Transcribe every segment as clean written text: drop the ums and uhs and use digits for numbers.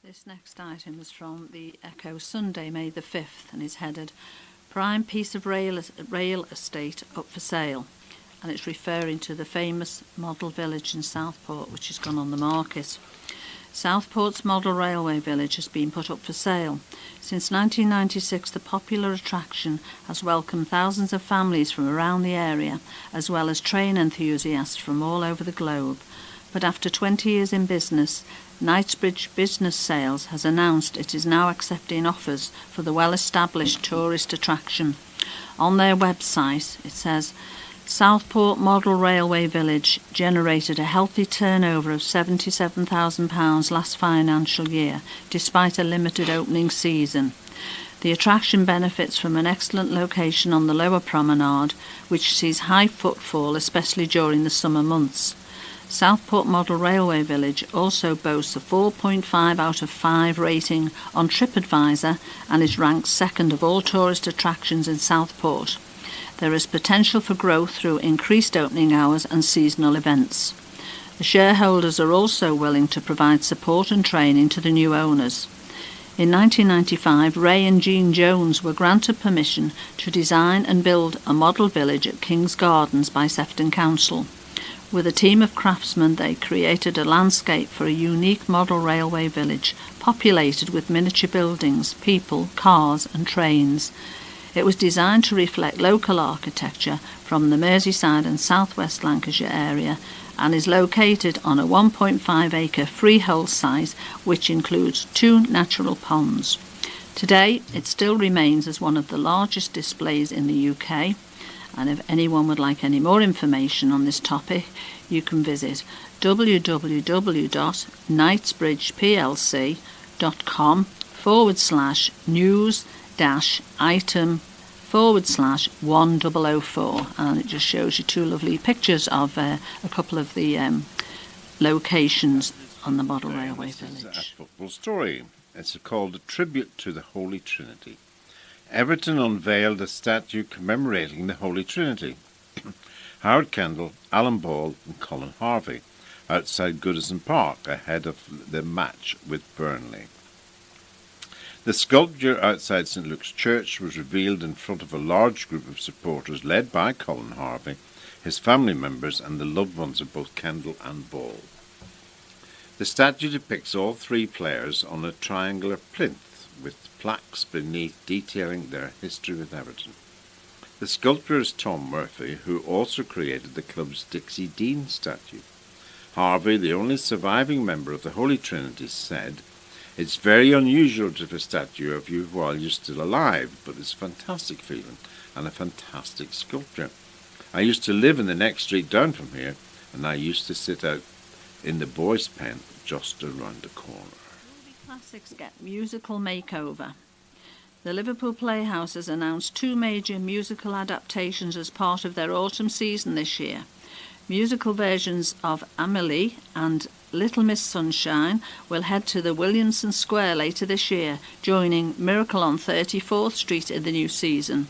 This next item is from the Echo Sunday, May the 5th, and is headed Prime Piece of Rail Estate Up for Sale. And it's referring to the famous model village in Southport, which has gone on the market. Southport's model railway village has been put up for sale. Since 1996, the popular attraction has welcomed thousands of families from around the area, as well as train enthusiasts from all over the globe. But after 20 years in business, Knightsbridge Business Sales has announced it is now accepting offers for the well-established tourist attraction. On their website, it says, Southport Model Railway Village generated a healthy turnover of £77,000 last financial year, despite a limited opening season. The attraction benefits from an excellent location on the lower promenade, which sees high footfall, especially during the summer months. Southport Model Railway Village also boasts a 4.5 out of 5 rating on TripAdvisor and is ranked second of all tourist attractions in Southport. There is potential for growth through increased opening hours and seasonal events. The shareholders are also willing to provide support and training to the new owners. In 1995, Ray and Jean Jones were granted permission to design and build a model village at King's Gardens by Sefton Council. With a team of craftsmen, they created a landscape for a unique model railway village, populated with miniature buildings, people, cars and trains. It was designed to reflect local architecture from the Merseyside and South West Lancashire area and is located on a 1.5-acre freehold site which includes 2 natural ponds. Today, it still remains as one of the largest displays in the UK. And if anyone would like any more information on this topic, you can visit www.knightsbridge.com/news-item/1004, and it just shows you 2 lovely pictures of a couple of the locations on the model railway village. This is a football story. It's called A Tribute to the Holy Trinity. Everton unveiled a statue commemorating the Holy Trinity. Howard Kendall, Alan Ball and Colin Harvey outside Goodison Park ahead of the match with Burnley. The sculpture outside St Luke's Church was revealed in front of a large group of supporters led by Colin Harvey, his family members and the loved ones of both Kendall and Ball. The statue depicts all 3 players on a triangular plinth, with plaques beneath detailing their history with Everton. The sculptor is Tom Murphy, who also created the club's Dixie Dean statue. Harvey, the only surviving member of the Holy Trinity, said, "It's very unusual to have a statue of you while you're still alive, but it's a fantastic feeling and a fantastic sculpture. I used to live in the next street down from here, and I used to sit out in the boys' pen just around the corner." Classics get musical makeover. The Liverpool Playhouse has announced 2 major musical adaptations as part of their autumn season this year. Musical versions of Amelie and Little Miss Sunshine will head to the Williamson Square later this year, joining Miracle on 34th Street in the new season.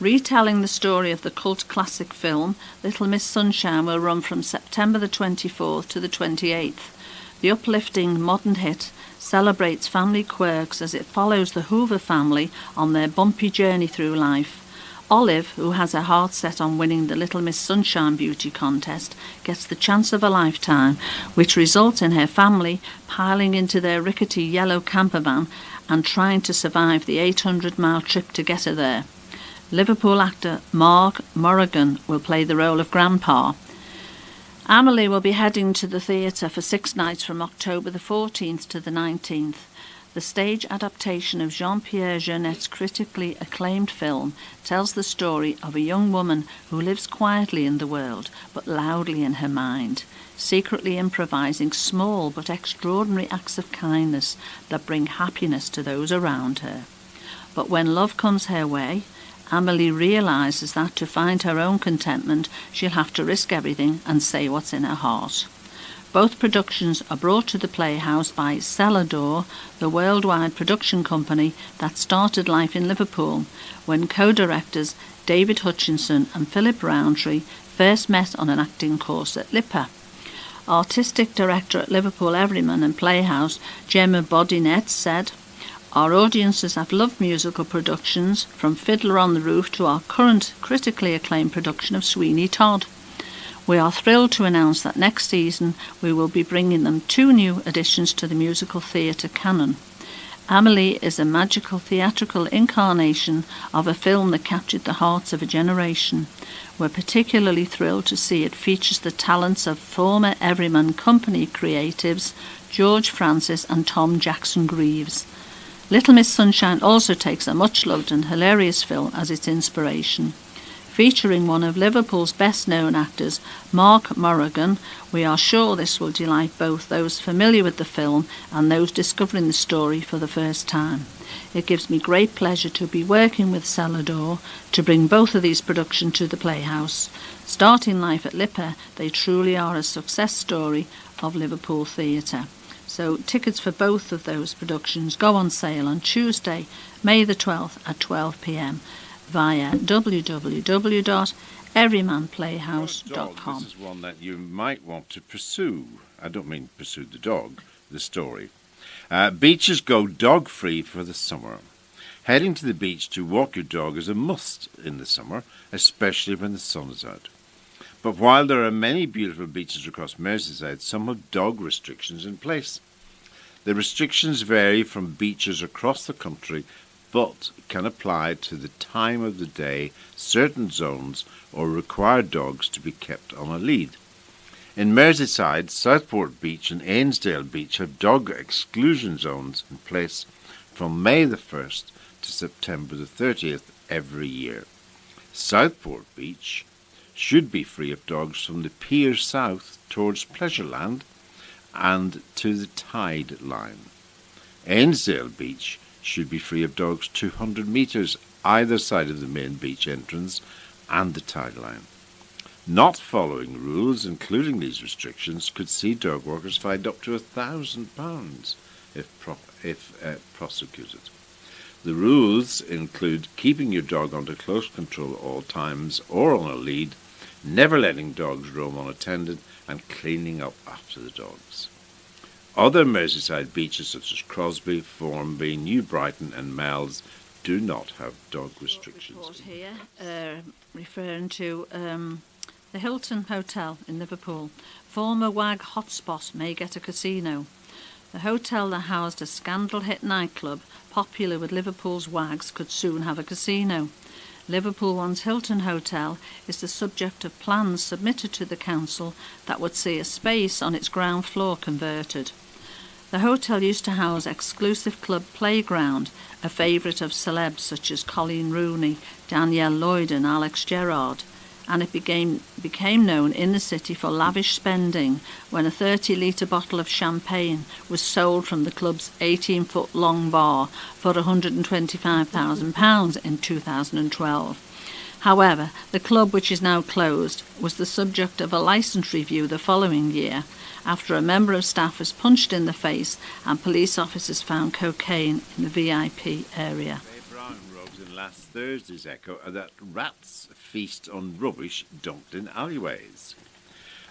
Retelling the story of the cult classic film, Little Miss Sunshine will run from September the 24th to the 28th. The uplifting modern hit celebrates family quirks as it follows the Hoover family on their bumpy journey through life. Olive, who has her heart set on winning the Little Miss Sunshine beauty contest, gets the chance of a lifetime, which results in her family piling into their rickety yellow camper van and trying to survive the 800-mile trip to get her there. Liverpool actor Mark Morrigan will play the role of Grandpa. Amelie will be heading to the theatre for 6 nights from October the 14th to the 19th. The stage adaptation of Jean-Pierre Jeunet's critically acclaimed film tells the story of a young woman who lives quietly in the world, but loudly in her mind, secretly improvising small but extraordinary acts of kindness that bring happiness to those around her. But when love comes her way, Amelie realises that to find her own contentment, she'll have to risk everything and say what's in her heart. Both productions are brought to the Playhouse by Celador, the worldwide production company that started life in Liverpool, when co-directors David Hutchinson and Philip Rowntree first met on an acting course at LIPA. Artistic Director at Liverpool Everyman and Playhouse, Gemma Bodinet, said, "Our audiences have loved musical productions, from Fiddler on the Roof to our current critically acclaimed production of Sweeney Todd. We are thrilled to announce that next season we will be bringing them 2 new additions to the musical theatre canon. Amelie is a magical theatrical incarnation of a film that captured the hearts of a generation. We're particularly thrilled to see it features the talents of former Everyman Company creatives George Francis and Tom Jackson Greaves. Little Miss Sunshine also takes a much-loved and hilarious film as its inspiration. Featuring one of Liverpool's best-known actors, Mark Morrigan, we are sure this will delight both those familiar with the film and those discovering the story for the first time. It gives me great pleasure to be working with Celador to bring both of these productions to the Playhouse. Starting life at Lipper, they truly are a success story of Liverpool theatre." So tickets for both of those productions go on sale on Tuesday, May the 12th at 12 p.m. via www.everymanplayhouse.com. This is one that you might want to pursue. I don't mean pursue the dog, the story. Beaches go dog-free for the summer. Heading to the beach to walk your dog is a must in the summer, especially when the sun is out. But while there are many beautiful beaches across Merseyside, some have dog restrictions in place. The restrictions vary from beaches across the country, but can apply to the time of the day, certain zones, or require dogs to be kept on a lead. In Merseyside, Southport Beach and Ainsdale Beach have dog exclusion zones in place from May the 1st to September the 30th every year. Southport Beach should be free of dogs from the pier south towards Pleasureland and to the tide line. Ainsdale Beach should be free of dogs 200 metres either side of the main beach entrance and the tide line. Not following rules, including these restrictions, could see dog walkers fined up to £1,000 if prosecuted. The rules include keeping your dog under close control at all times or on a lead, never letting dogs roam unattended, and cleaning up after the dogs. Other Merseyside beaches such as Crosby, Formby, New Brighton and Mells do not have dog restrictions. Report here referring to the Hilton Hotel in Liverpool. Former WAG hotspot may get a casino. The hotel that housed a scandal-hit nightclub, popular with Liverpool's WAGs, could soon have a casino. Liverpool One's Hilton Hotel is the subject of plans submitted to the council that would see a space on its ground floor converted. The hotel used to house exclusive club Playground, a favourite of celebs such as Colleen Rooney, Danielle Lloyd and Alex Gerrard, and it became known in the city for lavish spending when a 30-litre bottle of champagne was sold from the club's 18-foot-long bar for £125,000 in 2012. However, the club, which is now closed, was the subject of a licence review the following year after a member of staff was punched in the face and police officers found cocaine in the VIP area. Brown wrote in last Thursday's Echo that rats feast on rubbish dumped in alleyways.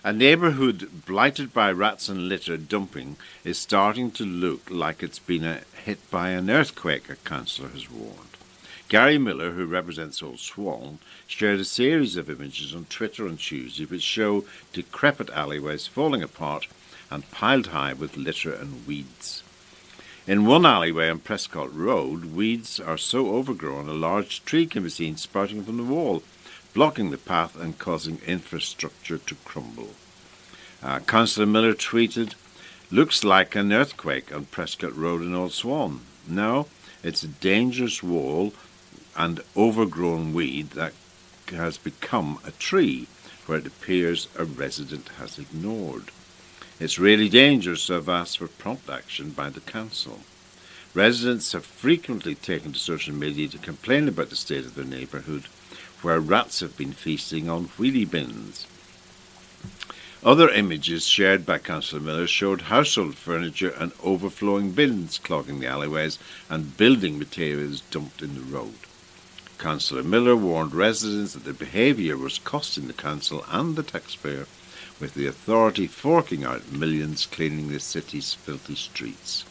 A neighbourhood blighted by rats and litter dumping is starting to look like it's been hit by an earthquake, a councillor has warned. Gary Miller, who represents Old Swan, shared a series of images on Twitter on Tuesday which show decrepit alleyways falling apart and piled high with litter and weeds. In one alleyway on Prescott Road, weeds are so overgrown a large tree can be seen sprouting from the wall, blocking the path and causing infrastructure to crumble. Councillor Miller tweeted, "Looks like an earthquake on Prescott Road in Old Swan. No, it's a dangerous wall and overgrown weed that has become a tree where it appears a resident has ignored. It's really dangerous, so I've asked for prompt action by the council." Residents have frequently taken to social media to complain about the state of their neighbourhood, where rats have been feasting on wheelie bins. Other images shared by Councillor Miller showed household furniture and overflowing bins clogging the alleyways and building materials dumped in the road. Councillor Miller warned residents that their behaviour was costing the council and the taxpayer with the authority forking out millions cleaning the city's filthy streets.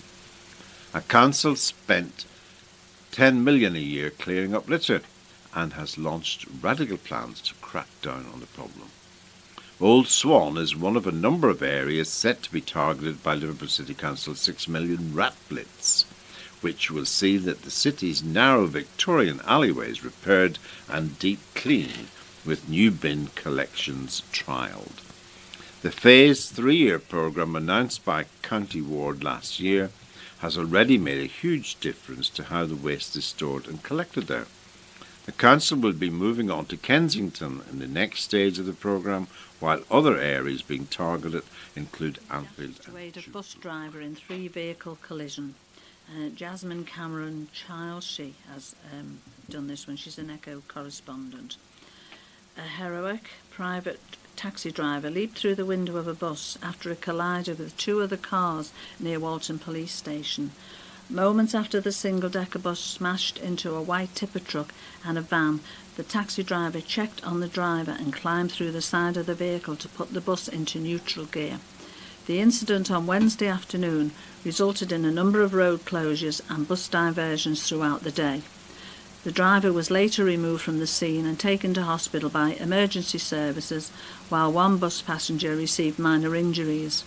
A council spent $10 million a year clearing up litter and has launched radical plans to crack down on the problem. Old Swan is one of a number of areas set to be targeted by Liverpool City Council's £6 million rat blitz, which will see that the city's narrow Victorian alleyways repaired and deep cleaned, with new bin collections trialled. The phased 3-year programme announced by County Ward last year has already made a huge difference to how the waste is stored and collected there. The council will be moving on to Kensington in the next stage of the programme, while other areas being targeted include Anfield to aid a bus driver in 3-vehicle collision. Jasmine Cameron Child, she has done this one. She's an Echo correspondent. A heroic private taxi driver leaped through the window of a bus after it collided with 2 other cars near Walton Police Station. Moments after the single-decker bus smashed into a white tipper truck and a van, the taxi driver checked on the driver and climbed through the side of the vehicle to put the bus into neutral gear. The incident on Wednesday afternoon resulted in a number of road closures and bus diversions throughout the day. The driver was later removed from the scene and taken to hospital by emergency services, while 1 bus passenger received minor injuries.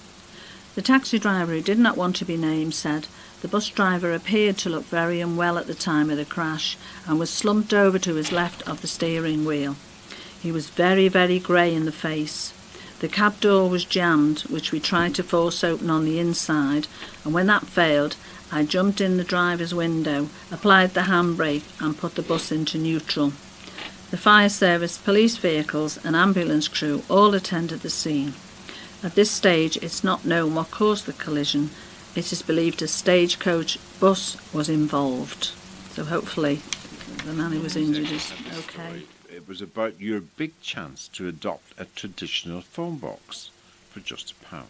The taxi driver, who did not want to be named, said the bus driver appeared to look very unwell at the time of the crash and was slumped over to his left of the steering wheel. He was very, very grey in the face. The cab door was jammed, which we tried to force open on the inside, and when that failed, I jumped in the driver's window, applied the handbrake and put the bus into neutral. The fire service, police vehicles and ambulance crew all attended the scene. At this stage, it's not known what caused the collision. It is believed a stagecoach bus was involved. So hopefully the man who was injured is okay. It was about your big chance to adopt a traditional phone box for just £1.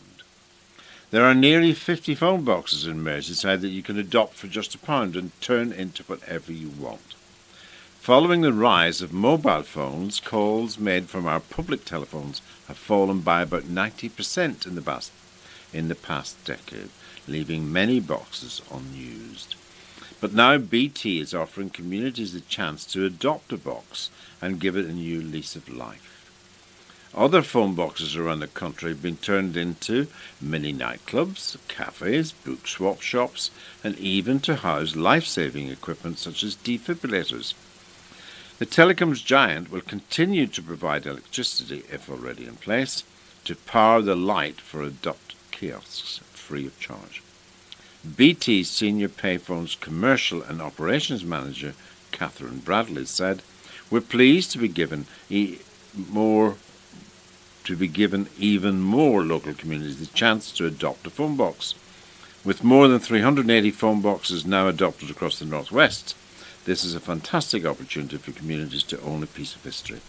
There are nearly 50 phone boxes in Merseyside that you can adopt for just £1 and turn into whatever you want. Following the rise of mobile phones, calls made from our public telephones have fallen by about 90% in the past decade, leaving many boxes unused. But now BT is offering communities the chance to adopt a box and give it a new lease of life. Other phone boxes around the country have been turned into mini nightclubs, cafes, book swap shops, and even to house life-saving equipment such as defibrillators. The telecoms giant will continue to provide electricity, if already in place, to power the light for adopted kiosks free of charge. BT's Senior Payphone's Commercial and Operations Manager, Catherine Bradley, said, "We're pleased to be given even more local communities the chance to adopt a phone box. With more than 380 phone boxes now adopted across the Northwest, this is a fantastic opportunity for communities to own a piece of history.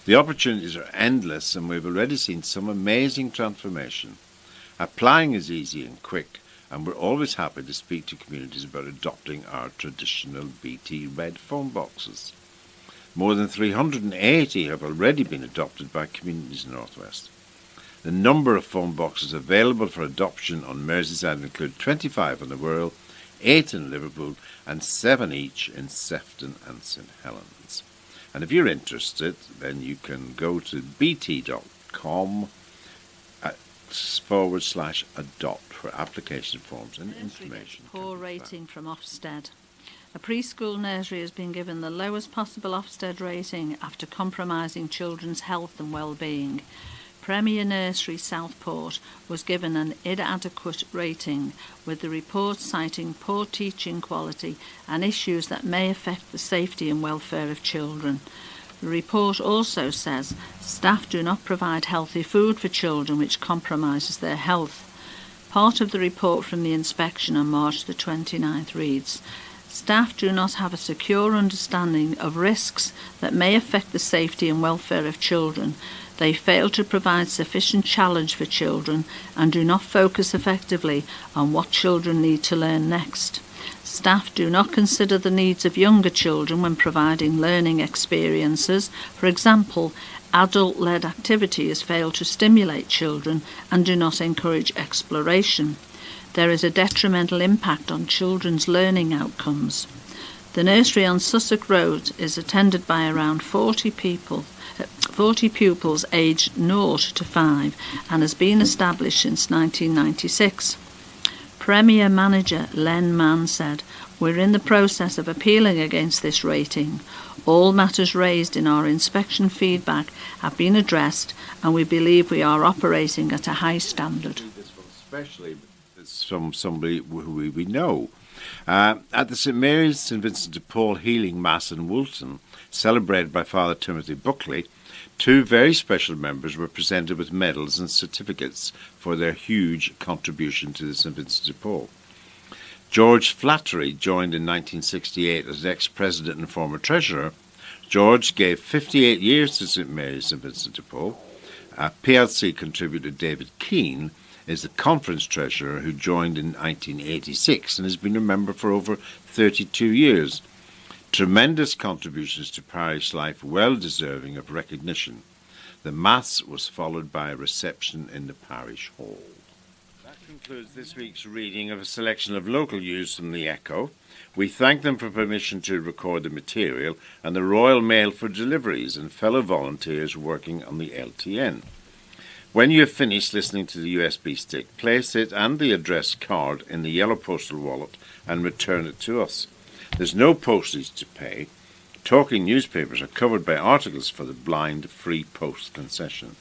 The opportunities are endless, and we've already seen some amazing transformation. Applying is easy and quick, and we're always happy to speak to communities about adopting our traditional BT red phone boxes. More than 380 have already been adopted by communities in the Northwest. The number of phone boxes available for adoption on Merseyside include 25 in the Wirral, 8 in Liverpool, and 7 each in Sefton and St Helens. And if you're interested, then you can go to bt.com/adopt for application forms and information. Poor rating from Ofsted. A preschool nursery has been given the lowest possible Ofsted rating after compromising children's health and well-being. Premier Nursery Southport was given an inadequate rating, with the report citing poor teaching quality and issues that may affect the safety and welfare of children. The report also says staff do not provide healthy food for children, which compromises their health. Part of the report from the inspection on March the 29th reads, "Staff do not have a secure understanding of risks that may affect the safety and welfare of children. They fail to provide sufficient challenge for children and do not focus effectively on what children need to learn next. Staff do not consider the needs of younger children when providing learning experiences. For example, Adult-led activities fail to stimulate children and do not encourage exploration. There is a detrimental impact on children's learning outcomes. The nursery on Sussex Road is attended by around 40 pupils aged 0 to 5 and has been established since 1996. Premier Manager Len Mann said, "We're in the process of appealing against this rating. All matters raised in our inspection feedback have been addressed and we believe we are operating at a high standard." Especially from somebody who we know. At the St Mary's St Vincent de Paul Healing Mass in Woolton, celebrated by Father Timothy Buckley, 2 very special members were presented with medals and certificates for their huge contribution to the St Vincent de Paul. George Flattery joined in 1968 as ex-president and former treasurer. George gave 58 years to St Mary's St Vincent de Paul. PLC contributor David Keane is the conference treasurer who joined in 1986 and has been a member for over 32 years. Tremendous contributions to parish life, well deserving of recognition. The Mass was followed by a reception in the parish hall. That concludes this week's reading of a selection of local news from the Echo. We thank them for permission to record the material and the Royal Mail for deliveries and fellow volunteers working on the LTN. When you have finished listening to the USB stick, place it and the address card in the yellow postal wallet and return it to us. There's no postage to pay. Talking newspapers are covered by articles for the blind free post concession.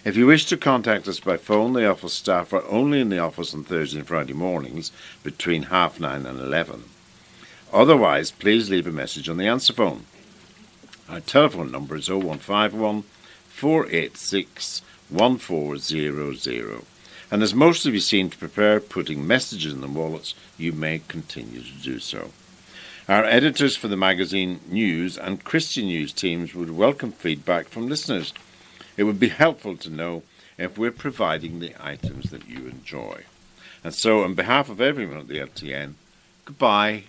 If you wish to contact us by phone, the office staff are only in the office on Thursday and Friday mornings between 9:30 and 11. Otherwise, please leave a message on the answer phone. Our telephone number is 0151 486 1400. And as most of you seem to prefer putting messages in the wallets, you may continue to do so. Our editors for the magazine News and Christian News teams would welcome feedback from listeners. It would be helpful to know if we're providing the items that you enjoy. And so, on behalf of everyone at the LTN, goodbye.